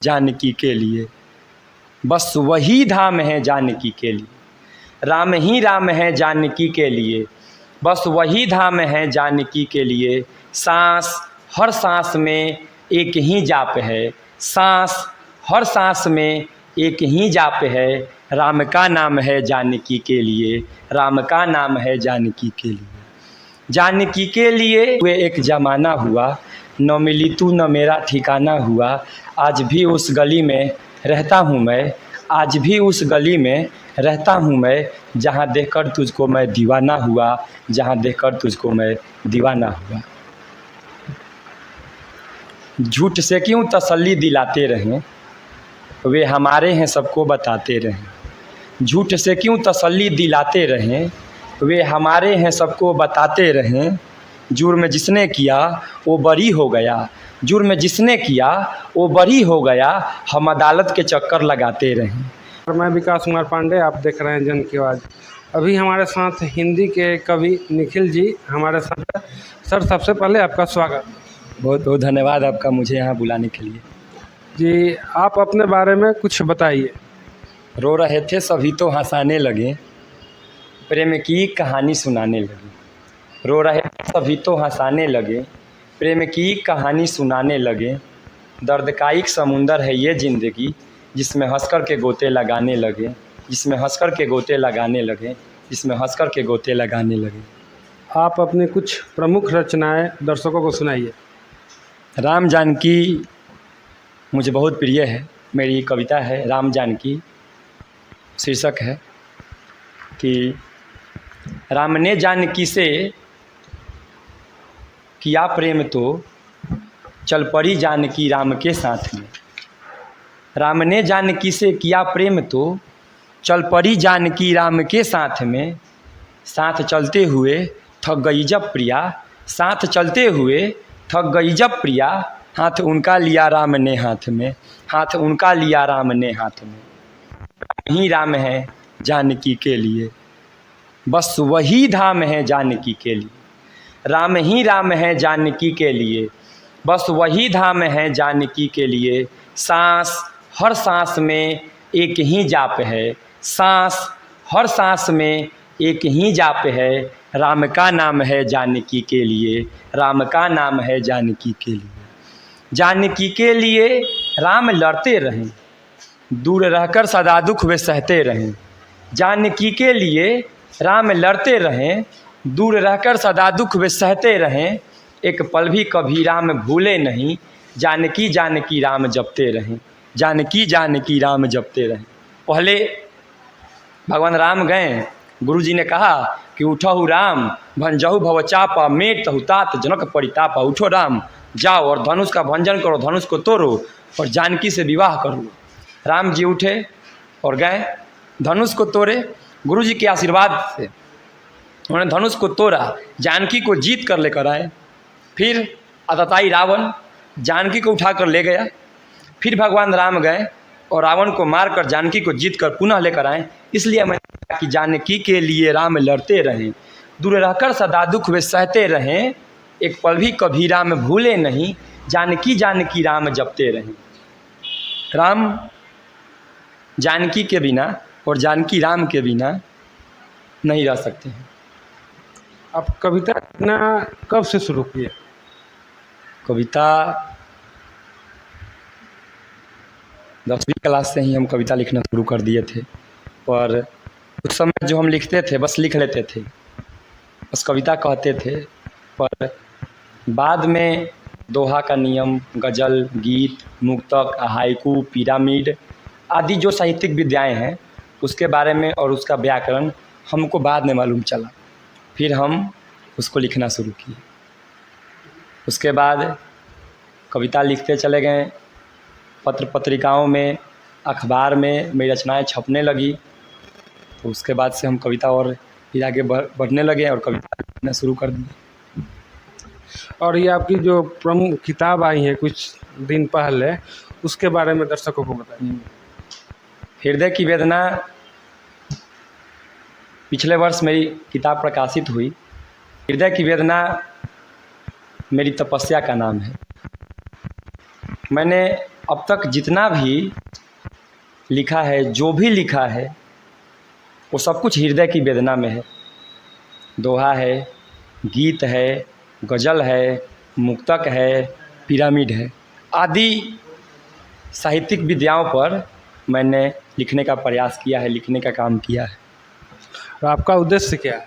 जानकी के लिए, बस वही धाम है जानकी के लिए। राम ही राम है जानकी के लिए, बस वही धाम है जानकी के लिए। सांस हर सांस में एक ही जाप है, सांस हर सांस में एक ही जाप है। राम का नाम है जानकी के लिए, राम का नाम है जानकी के लिए। जानकी के लिए हुए एक ज़माना हुआ, न मिली तू न मेरा ठिकाना हुआ। आज भी उस गली में रहता हूँ मैं, आज भी उस गली में रहता हूँ मैं, जहाँ देखकर तुझको मैं दीवाना हुआ, जहाँ देखकर तुझको मैं दीवाना हुआ। झूठ से क्यों तसल्ली दिलाते रहें, वे हमारे हैं सबको बताते रहें। झूठ से क्यों तसल्ली दिलाते रहें, वे हमारे हैं सबको बताते रहें। जुर्म जिसने किया वो बरी हो गया, जुर्म जिसने किया वो बरी हो गया, हम अदालत के चक्कर लगाते रहें। और मैं विकास कुमार पांडे, आप देख रहे हैं जन की आवाज़। अभी हमारे साथ हिंदी के कवि निखिल जी हमारे साथ हैं। सर, सबसे पहले आपका स्वागत। बहुत बहुत धन्यवाद आपका मुझे यहाँ बुलाने के लिए। जी, आप अपने बारे में कुछ बताइए। रो रहे थे सभी तो हंसाने लगे, प्रेम की कहानी सुनाने लगे। रो रहे थे सभी तो हंसाने लगे, प्रेम की कहानी सुनाने लगे। दर्द का एक समुंदर है ये ज़िंदगी, जिसमें हंसकर के गोते लगाने लगे, जिसमें हंसकर के गोते लगाने लगे, जिसमें हंसकर के गोते लगाने लगे। आप अपनी कुछ प्रमुख रचनाएं दर्शकों को सुनाइए। राम जानकी मुझे बहुत प्रिय है, मेरी कविता है राम जानकी। शीर्षक है कि राम ने जानकी से किया प्रेम तो चल पड़ी जानकी राम के साथ में। राम ने जानकी से किया प्रेम तो चल पड़ी जानकी राम के साथ में। साथ चलते हुए थक गई जब प्रिया, साथ चलते हुए थक गई जब प्रिया। हाथ उनका लिया राम ने हाथ में, हाथ उनका लिया राम ने हाथ में। राम ही राम है जानकी के लिए, बस वही धाम है जानकी के लिए। राम ही राम है जानकी के लिए, बस वही धाम है जानकी के लिए। सांस हर सांस में एक ही जाप है, सांस हर सांस में एक ही जाप है। राम का नाम है जानकी के लिए, राम का नाम है जानकी के लिए। जानकी के लिए राम लड़ते रहें, दूर रहकर सदा दुख वे सहते रहें। जानकी के लिए राम लड़ते रहें, दूर रहकर सदा दुख वे सहते रहें। एक पल भी कभी राम भूले नहीं, जानकी जानकी राम जपते रहें, जानकी जानकी राम जपते रहें। पहले भगवान राम गए, गुरु जी ने कहा कि उठहु राम भंजहु भवचापा, मेट तहु तात जनक परितापा। उठो राम, जाओ और धनुष का भंजन करो, धनुष को तोड़ो और जानकी से विवाह करो। राम जी उठे और गए, धनुष को तोड़े। गुरु जी के आशीर्वाद से उन्होंने धनुष को तोड़ा, जानकी को जीत कर लेकर आए। फिर आतताई रावण जानकी को उठाकर ले गया। फिर भगवान राम गए और रावण को मारकर जानकी को जीत कर पुनः लेकर आए। इसलिए मैंने कहा कि जानकी के लिए राम लड़ते रहें, दूर रहकर सदा दुख वे सहते रहें। एक पल भी कभी राम भूले नहीं, जानकी जानकी राम जपते रहें। राम जानकी के बिना और जानकी राम के बिना नहीं रह सकते हैं। आप कविता लिखना कब से शुरू किए? कविता 10वीं क्लास से ही हम कविता लिखना शुरू कर दिए थे, पर उस समय जो हम लिखते थे बस लिख लेते थे, बस कविता कहते थे। पर बाद में दोहा का नियम, गज़ल, गीत, मुक्तक, हाइकू, पिरामिड आदि जो साहित्यिक विद्याएं हैं उसके बारे में और उसका व्याकरण हमको बाद में मालूम चला। फिर हम उसको लिखना शुरू किए। उसके बाद कविता लिखते चले गए, पत्र पत्रिकाओं में, अखबार में मेरी रचनाएं छपने लगी। तो उसके बाद से हम कविता और फिर आगे बढ़ने लगे और कविता लिखना शुरू कर दी। और ये आपकी जो प्रमुख किताब आई है कुछ दिन पहले, उसके बारे में दर्शकों को बताइए। हृदय की वेदना पिछले वर्ष मेरी किताब प्रकाशित हुई। हृदय की वेदना मेरी तपस्या का नाम है। मैंने अब तक जितना भी लिखा है, जो भी लिखा है, वो सब कुछ हृदय की वेदना में है। दोहा है, गीत है, गज़ल है, मुक्तक है, पिरामिड है, आदि साहित्यिक विधाओं पर मैंने लिखने का प्रयास किया है, लिखने का काम किया है। तो आपका उद्देश्य क्या है?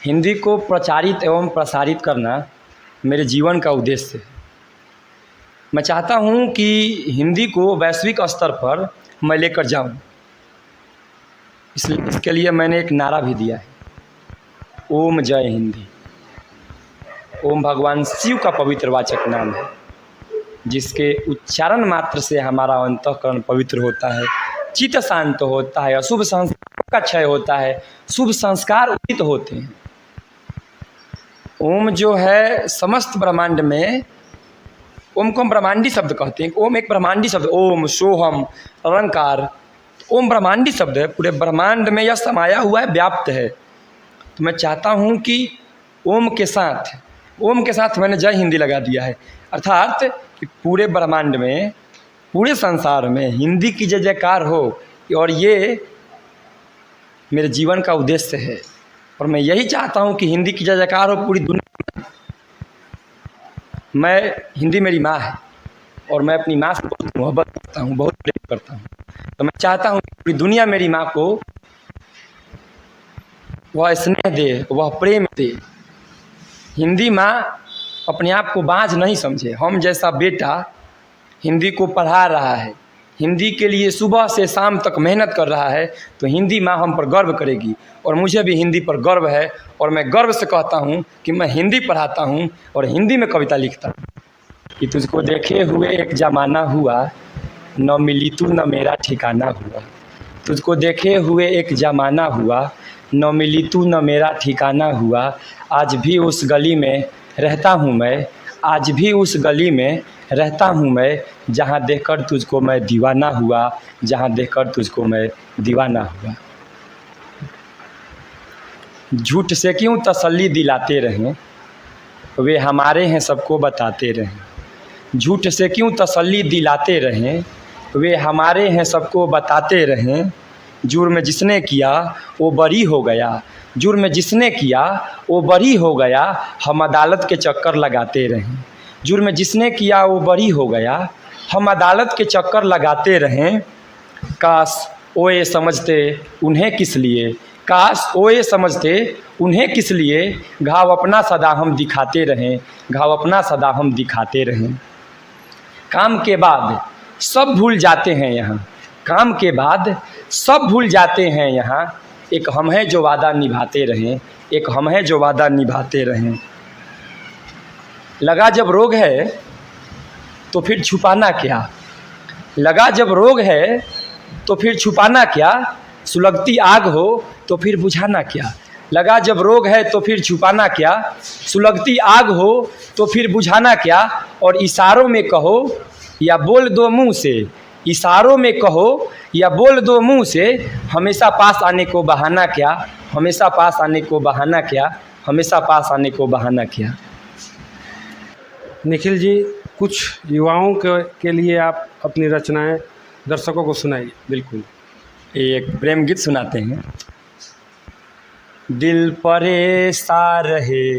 हिंदी को प्रचारित एवं प्रसारित करना मेरे जीवन का उद्देश्य है। मैं चाहता हूँ कि हिंदी को वैश्विक स्तर पर मैं लेकर जाऊँ। इसलिए इसके लिए मैंने एक नारा भी दिया है, ओम जय हिंदी। ओम भगवान शिव का पवित्र वाचक नाम है, जिसके उच्चारण मात्र से हमारा अंतःकरण पवित्र होता है, चित्त शांत होता है, अशुभ संस्कार का क्षय होता है, शुभ संस्कार उदित होते हैं। ओम जो है समस्त ब्रह्मांड में, ओम को हम ब्रह्मांडी शब्द कहते हैं। ओम एक ब्रह्मांडी शब्द, ओम, सोहम, अलंकार, ओम ब्रह्मांडी शब्द है। पूरे ब्रह्मांड में यह समाया हुआ है, व्याप्त है। तो मैं चाहता हूँ कि ओम के साथ मैंने जय हिंदी लगा दिया है, अर्थात कि पूरे ब्रह्मांड में, पूरे संसार में हिंदी की जय जयकार हो। और ये मेरे जीवन का उद्देश्य है, और मैं यही चाहता हूँ कि हिंदी की जय जयकार हो पूरी दुनिया में। मैं, हिंदी मेरी माँ है और मैं अपनी माँ से बहुत मोहब्बत करता हूँ, बहुत प्रेम करता हूँ। तो मैं चाहता हूँ कि पूरी दुनिया मेरी माँ को वह स्नेह दे, वह प्रेम दे। हिंदी माँ अपने आप को बाँझ नहीं समझे। हम जैसा बेटा हिंदी को पढ़ा रहा है, हिंदी के लिए सुबह से शाम तक मेहनत कर रहा है, तो हिंदी माँ हम पर गर्व करेगी। और मुझे भी हिंदी पर गर्व है, और मैं गर्व से कहता हूँ कि मैं हिंदी पढ़ाता हूँ और हिंदी में कविता लिखता हूँ। कि तुझको देखे हुए एक ज़माना हुआ, न मिली तू न मेरा ठिकाना हुआ। तुझको देखे हुए एक ज़माना हुआ, न मिली तू न मेरा ठिकाना हुआ। आज भी उस गली में रहता हूँ मैं, आज भी उस गली में रहता हूँ मैं, जहाँ देखकर तुझको मैं दीवाना हुआ, जहाँ देखकर तुझको मैं दीवाना हुआ। झूठ से क्यों तसल्ली दिलाते रहें, वे हमारे हैं सबको बताते रहें। झूठ से क्यों तसल्ली दिलाते रहें, वे हमारे हैं सबको बताते रहें। जुर्म जिसने किया वो बरी हो गया, जुर्म जिसने किया वो बरी हो गया, हम अदालत के चक्कर लगाते रहें। जुर्म जिसने किया वो बरी हो गया, हम अदालत के चक्कर लगाते रहें। काश वो ये समझते उन्हें किस लिए, काश वो ये समझते उन्हें किस लिए, घाव अपना सदा हम दिखाते रहें, घाव अपना सदा हम दिखाते रहें। काम के बाद सब भूल जाते हैं यहाँ, काम के बाद सब भूल जाते हैं यहाँ। एक हम हैं जो वादा निभाते रहें, एक हम हैं जो वादा निभाते रहें। लगा जब रोग है तो फिर छुपाना क्या, लगा जब रोग है तो फिर छुपाना क्या, सुलगती आग हो तो फिर बुझाना क्या। लगा जब रोग है तो फिर छुपाना क्या, सुलगती आग हो तो फिर बुझाना क्या। और इशारों में कहो या बोल दो मुंह से, इशारों में कहो या बोल दो मुंह से, हमेशा पास आने को बहाना क्या, हमेशा पास आने को बहाना क्या, हमेशा पास आने को बहाना क्या। निखिल जी, कुछ युवाओं के लिए आप अपनी रचनाएं दर्शकों को सुनाइए। बिल्कुल, एक प्रेम गीत सुनाते हैं। दिल परेशान रहे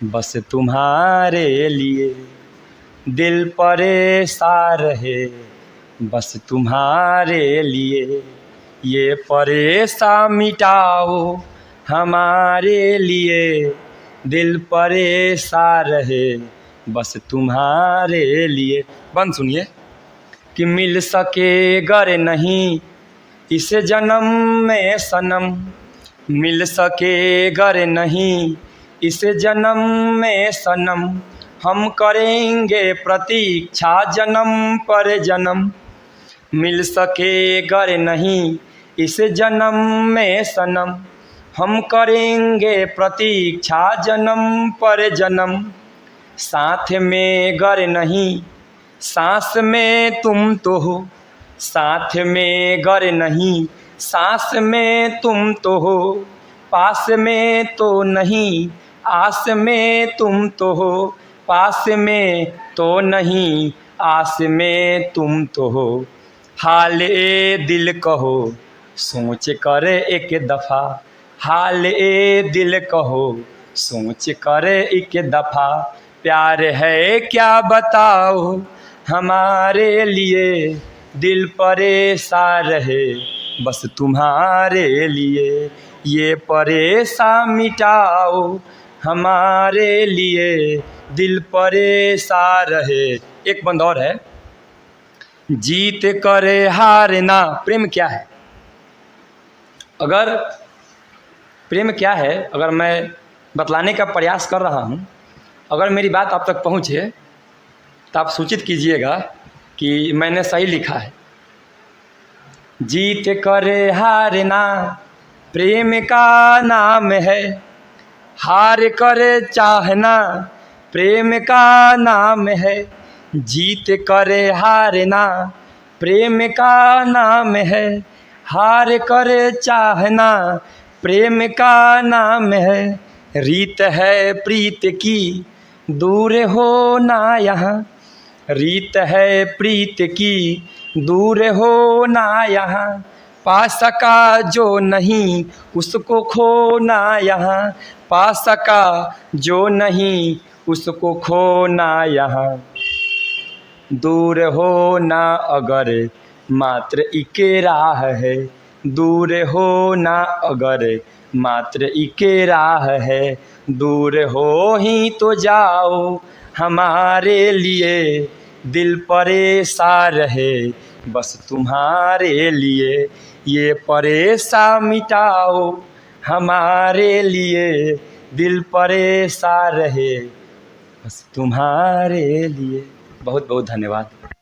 बस तुम्हारे लिए, दिल परेशान रहे बस तुम्हारे लिए, ये परेशान मिटाओ हमारे लिए। दिल परेशान रहे बस तुम्हारे लिए। बंद सुनिए। कि मिल सके गर नहीं इस जन्म में सनम, मिल सके गर नहीं इस जन्म में सनम, हम करेंगे प्रतीक्षा जन्म पर जन्म। मिल सके गर नहीं इस जन्म में सनम, हम करेंगे प्रतीक्षा जन्म पर जन्म। साथ में गर नहीं सांस में तुम तो हो, साथ में गर नहीं सांस में तुम तो हो, पास में तो नहीं आस में तुम तो हो, पास में तो नहीं, आस में तुम तो हो, हाल ए दिल कहो सोच कर एक दफ़ा, हाल ए दिल कहो सोच कर एक दफ़ा, प्यार है क्या बताओ हमारे लिए, दिल परेशान रहे बस तुम्हारे लिए, ये परेशान मिटाओ हमारे लिए, दिल परेशान रहे। एक बंद और है, जीत करे हारना। प्रेम क्या है? अगर प्रेम क्या है अगर मैं बतलाने का प्रयास कर रहा हूँ, अगर मेरी बात आप तक पहुँचे तो आप सूचित कीजिएगा कि मैंने सही लिखा है। जीत करे हारना प्रेम का नाम है, हार करे चाहना प्रेम का नाम है, जीत करे हारना प्रेम का नाम है, हार करे चाहना प्रेम का नाम है, रीत है प्रीत की दूर हो ना यहाँ, रीत है प्रीत की दूर हो ना यहाँ, पा सका जो नहीं उसको खोना यहाँ, पा सका जो नहीं उसको खोना यहाँ, दूर हो ना अगर मात्र इके राह है, दूर हो ना अगर मात्र इके राह है, दूर हो ही तो जाओ हमारे लिए, दिल परेशान रहे बस तुम्हारे लिए, ये परेशान मिटाओ हमारे लिए, दिल परेशान रहे बस तुम्हारे लिए। बहुत बहुत धन्यवाद।